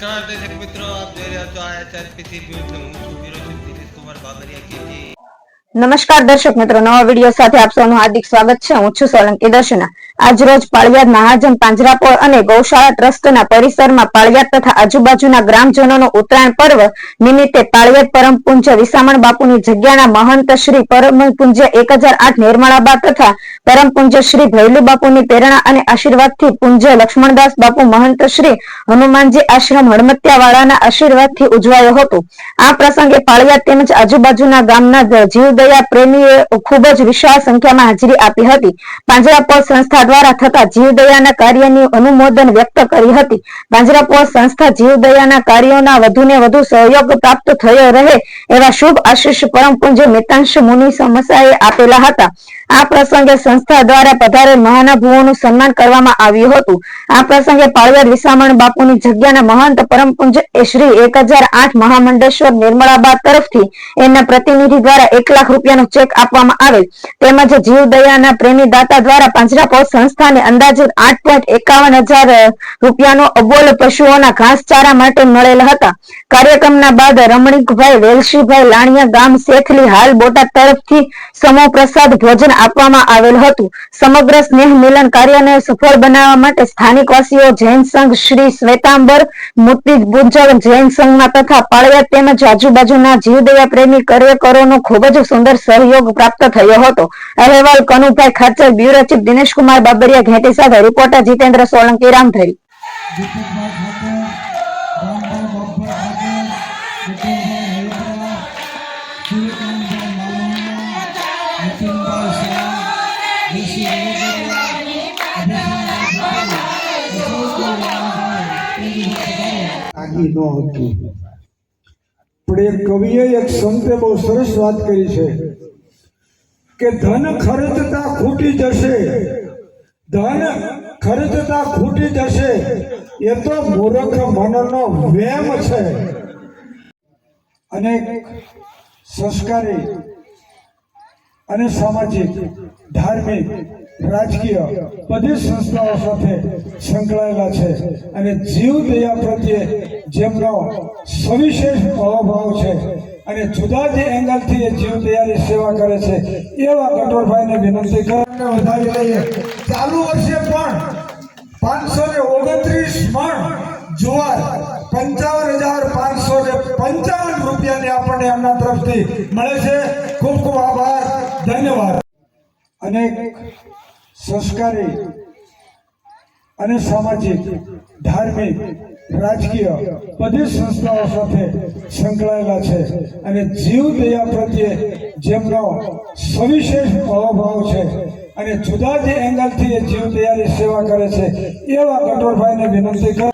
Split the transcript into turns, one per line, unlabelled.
नमस्कार दर्शक मित्रों, आप જોઈ રહ્યા છો SRPC ન્યૂઝ। હું છું વિરોચક દિનેશ કુમાર બાબરિયા કેજી।
નમસ્કાર દર્શક મિત્રો, નવા વિડીયો સાથે આપ સૌનું હાર્દિક સ્વાગત છે। હું છું સોલંકી દર્શના। આજ રોજ પાળિયાદ મહાજન પાંજરાપોળ અને ગૌશાળા ટ્રસ્ટના પરિસરમાં પાળિયાદ તથા આજુબાજુના ગ્રામજનોનો ઉત્તરાયણ પર્વ નિમિત્તે પાળિયાદ પરમ પૂજ્ય વિસામણ બાપુની જગ્યાના મહંત શ્રી પરમ પૂજ્ય 1008 નિર્મળાબા તથા પરમ પૂજ્ય શ્રી ભૈલું બાપુની પ્રેરણા અને આશીર્વાદથી પૂજ્ય લક્ષ્મણદાસ બાપુ મહંત શ્રી હનુમાનજી આશ્રમ હળમતિયાવાળાના આશીર્વાદથી ઉજવાયો હતો। આ પ્રસંગે પાળિયાદ તેમજ આજુબાજુના ગામના જીવદયા પ્રેમીએ ખૂબ જ વિશાળ સંખ્યામાં હાજરી આપી હતી। પાંજરાપોળ સંસ્થા દ્વારા થતા જીવદયાના કાર્યની અનુમોદન વ્યક્ત કરી હતી। પાંજરાપોળ સંસ્થા જીવદયાના કાર્યોના વધુને વધુ સહયોગ પ્રાપ્ત થયો રહે એવા શુભ આશીષ પરમ પૂજ્ય મિતાંશ મુનિ સમસાએ આપેલા હતા। આ પ્રસંગે સંસ્થા દ્વારા પધારેલ મહાનુભાવોનું સન્માન કરવામાં આવ્યું હતું। આ પ્રસંગે પાળિયાદ વિસામણ બાપુની જગ્યાના મહંત પરમ પૂજ્ય શ્રી 1008 મહામંડેશ્વર નિર્મળાબા તરફથી એમના પ્રતિનિધિ દ્વારા 1 લાખ રૂપિયાનો ચેક આપવામાં આવેલ તેમજ જીવદયાના પ્રેમી દાતા દ્વારા પાંજરાપોળ સંસ્થાને અંદાજિત 8.51 રૂપિયાનો અબોલ પશુઓના ઘાસચારા માટે મળેલ હતા। કાર્યક્રમના બાદ રમણીકભાઈ વેલશીભાઈ લાણિયા ગામ શેખલી હાલ બોટાદ તરફથી સમૂહ પ્રસાદ ભોજન આપવામાં આવેલ હતું। સમગ્ર સ્નેહ મિલન કાર્યને સફળ બનાવવા માટે સ્થાનિકવાસીઓ જૈન સંઘ શ્રી શ્વેતાંબર મૂર્તિ પૂજક જૈન સંઘમાં તથા પાળિયાદ તેમજ આજુબાજુના જીવદયા પ્રેમી કાર્યકરોનો ખૂબ જ સુંદર સહયોગ પ્રાપ્ત થયો હતો। અહેવાલ કનુભાઈ ખાચર, બ્યુરો ચીફ દિનેશ કુમાર બાબરિયા ઘેટી સાથે રિપોર્ટર જીતેન્દ્ર સોલંકી રામધરી।
પણ એક કવિએ એક સંતે બહુ સરસ વાત કરી છે કે ધન ખર્ચતા ખૂટી જશે, ધન ખર્ચતા ખૂટી જશે, એ તો મૂર્ખ મનનો વેમ છે। અનેક સંસ્કારી અને સામાજિક, ધાર્મિક, રાજકીય બધી સંસ્થાઓ સાથે સંકળાયેલા છે અને જીવદયા પ્રત્યે જેમનો સવિશેષ ભાવ છે અને જુદા જ એંગલથી એ જીવદયાની સેવા કરે છે એવા કઠોરભાઈને વિનંતી કરીને વધારી લઈએ। ચાલુ વર્ષે પણ 529 મણ જુવાર 55,555 રૂપિયાની આપણને એમના તરફથી મળે છે। ખૂબ ખૂબ આભાર, ધન્યવાદ। અનેક સંસ્કારી અને સામાજિક, ધાર્મિક, રાજકીય બધી સંસ્થાઓ સાથે સંકળાયેલા છે અને જીવદયા પ્રત્યે જેમનો સવિશેષ ભાવ છે અને જુદા જ એંગલથી એ જીવદયાની સેવા કરે છે એવા કઠોરભાઈને વિનંતી કરે